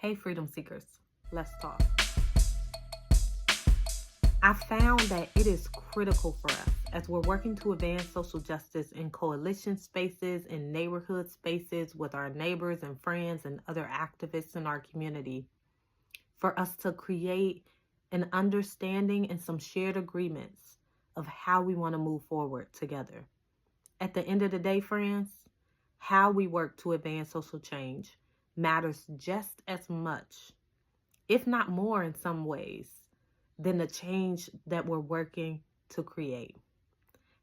Hey, freedom seekers, let's talk. I found that it is critical for us as we're working to advance social justice in coalition spaces, in neighborhood spaces with our neighbors and friends and other activists in our community, for us to create an understanding and some shared agreements of how we want to move forward together. At the end of the day, friends, how we work to advance social change matters just as much, if not more in some ways, than the change that we're working to create.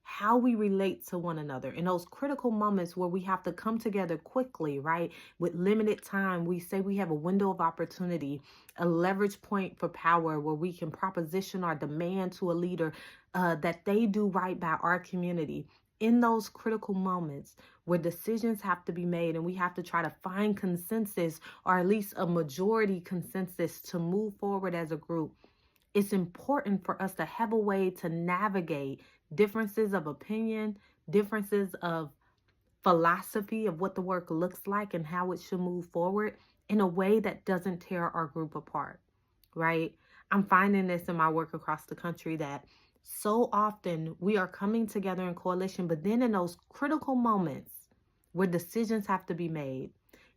How we relate to one another in those critical moments where we have to come together quickly, right? With limited time, we say we have a window of opportunity, a leverage point for power where we can proposition our demand to a leader that they do right by our community. In those critical moments where decisions have to be made and we have to try to find consensus, or at least a majority consensus, to move forward as a group, it's important for us to have a way to navigate differences of opinion, differences of philosophy of what the work looks like and how it should move forward in a way that doesn't tear our group apart, right? I'm finding this in my work across the country that so often we are coming together in coalition, but then in those critical moments where decisions have to be made,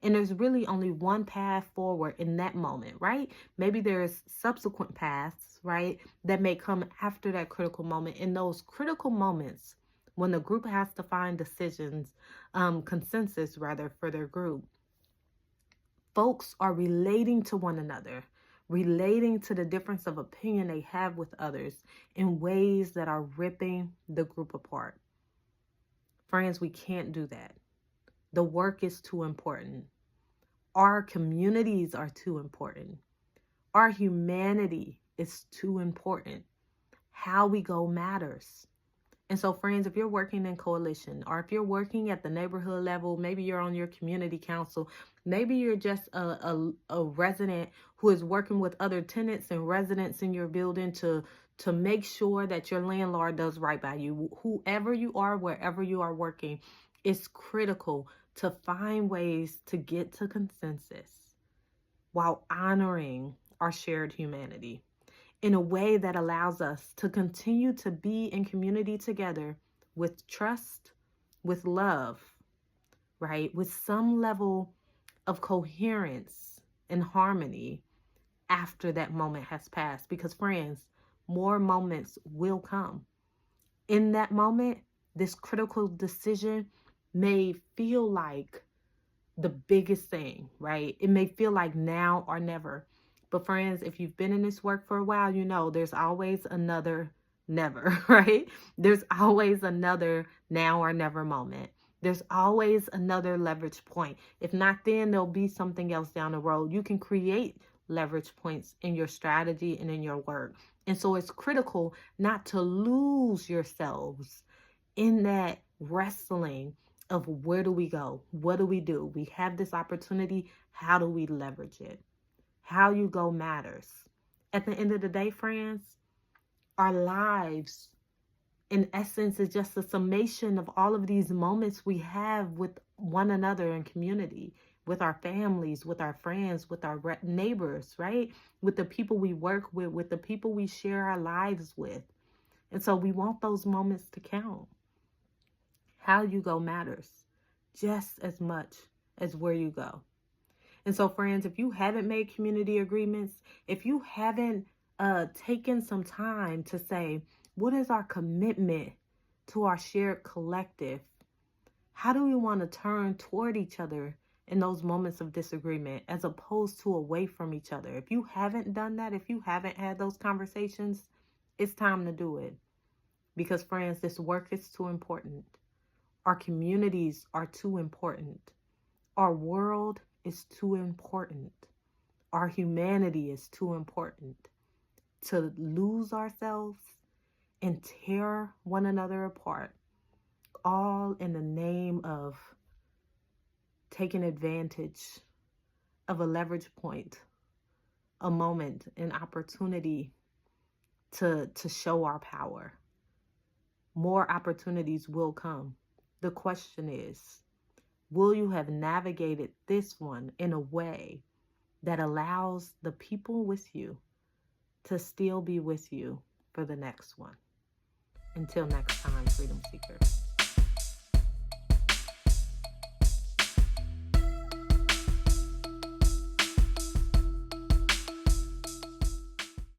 and there's really only one path forward in that moment, right? Maybe there's subsequent paths, right, that may come after that critical moment. In those critical moments, when the group has to find consensus rather, for their group, folks are relating to one another, relating to the difference of opinion they have with others in ways that are ripping the group apart. Friends, we can't do that. The work is too important. Our communities are too important. Our humanity is too important. How we go matters. And so, friends, if you're working in coalition, or if you're working at the neighborhood level, maybe you're on your community council, maybe you're just a resident who is working with other tenants and residents in your building to make sure that your landlord does right by you. Whoever you are, wherever you are working, it's critical to find ways to get to consensus while honoring our shared humanity in a way that allows us to continue to be in community together with trust, with love, right? With some level of coherence and harmony after that moment has passed. Because, friends, more moments will come. In that moment, this critical decision may feel like the biggest thing, right? It may feel like now or never. But friends, if you've been in this work for a while, you know there's always another never, right? There's always another now or never moment. There's always another leverage point. If not then, there'll be something else down the road. You can create leverage points in your strategy and in your work. And so it's critical not to lose yourselves in that wrestling of where do we go? What do we do? We have this opportunity. How do we leverage it? How you go matters. At the end of the day, friends, our lives, in essence, is just a summation of all of these moments we have with one another in community, with our families, with our friends, with our neighbors, right? With the people we work with the people we share our lives with. And so we want those moments to count. How you go matters just as much as where you go. And so, friends, if you haven't made community agreements, if you haven't taken some time to say, what is our commitment to our shared collective? How do we want to turn toward each other in those moments of disagreement as opposed to away from each other? If you haven't done that, if you haven't had those conversations, it's time to do it. Because, friends, this work is too important. Our communities are too important. Our world is too important. Our humanity is too important to lose ourselves and tear one another apart, all in the name of taking advantage of a leverage point, a moment, an opportunity to show our power. More opportunities will come. The question is, will you have navigated this one in a way that allows the people with you to still be with you for the next one. Until next time, Freedom Seekers.